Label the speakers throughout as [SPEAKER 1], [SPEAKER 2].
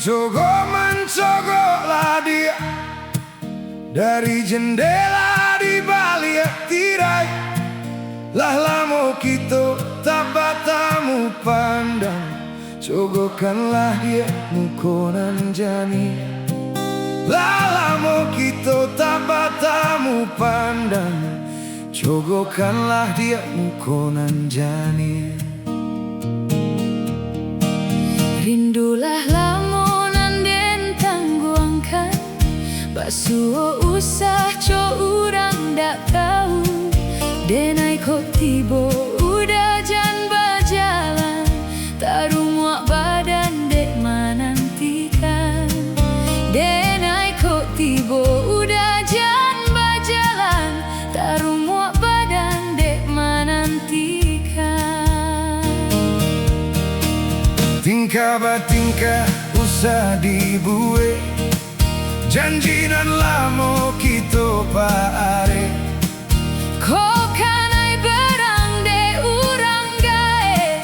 [SPEAKER 1] Mencogoklah dia dari jendela di balik tirai. Lah lamo kita tak batamu pandang, cogokkanlah dia mukonan jani. Lah lamo kita tak batamu pandang, cogokkanlah dia mukonan jani.
[SPEAKER 2] Rindulah lamunan den tangguangkan, basuh usah co urang dak tahu. Denai kok tibo udah jan bajalan, taruh muak badan dek manantikan. Denai kok tibo udah jan bajalan, taruh muak badan dek manantikan.
[SPEAKER 1] Tingkah batingkah usah dibuai, janjinan lamo kita pare.
[SPEAKER 2] Kok kanai berang de urang gae,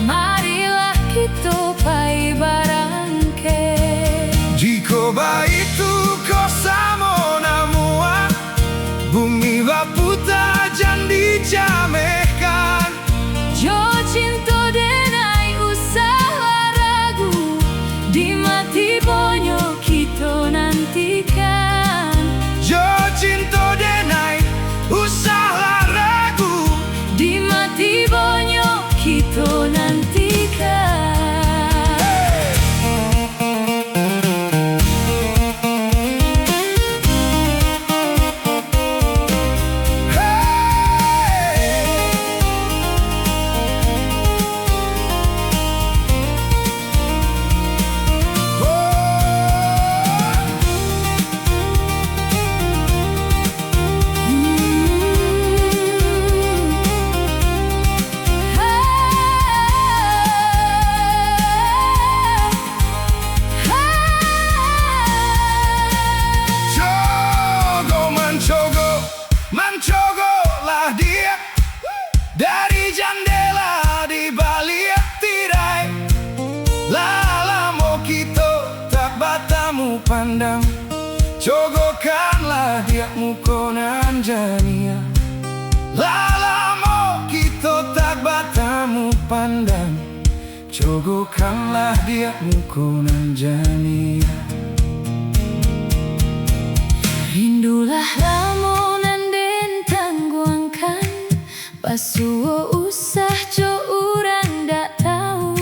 [SPEAKER 2] marilah kita pai barangke.
[SPEAKER 1] Jika baitu kau samo namua, bumi baputa jan dicamehkan.
[SPEAKER 2] Jo cinta denai usah ragu, di mati bonyo kita nantikan.
[SPEAKER 1] Jo cinta denai usah ragu,
[SPEAKER 2] di mati bonyo kita nantikan.
[SPEAKER 1] Mencogoklah dia dari jendela di balik tirai. Lah lamo kita tak batamu pandang, cogokkanlah dia mukonan jania. Lah lamo kita tak batamu pandang, cogokkanlah dia mukonan jania.
[SPEAKER 2] Rindulah lamunan den tangguangkan, basuh usah co urang dak tahu.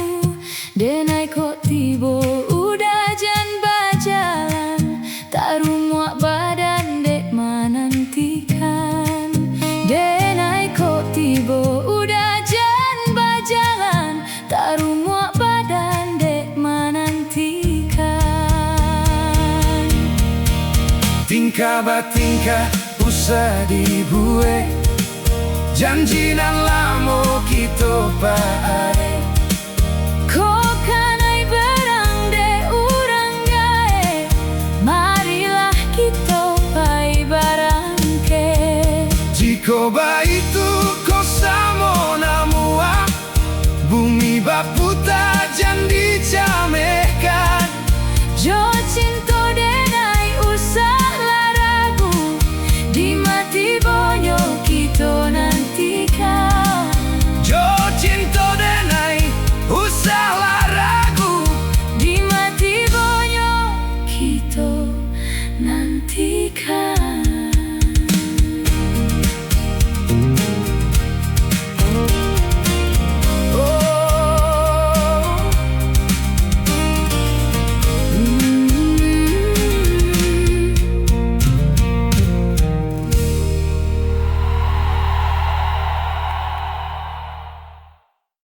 [SPEAKER 2] Denai kok tibo udah jan bajalan, taruh muak badan dek manantikan. Denai kok tibo udah jan bajalan, taruh muak badan dek manantikan.
[SPEAKER 1] Tingkah batingkah usah dibuai, janjinan lamo kita pare.
[SPEAKER 2] Kok kanai berang de urang gae, marilah kita pai barangke.
[SPEAKER 1] Jika baitu kau samo namua, bumi baputa jan dicamehkan.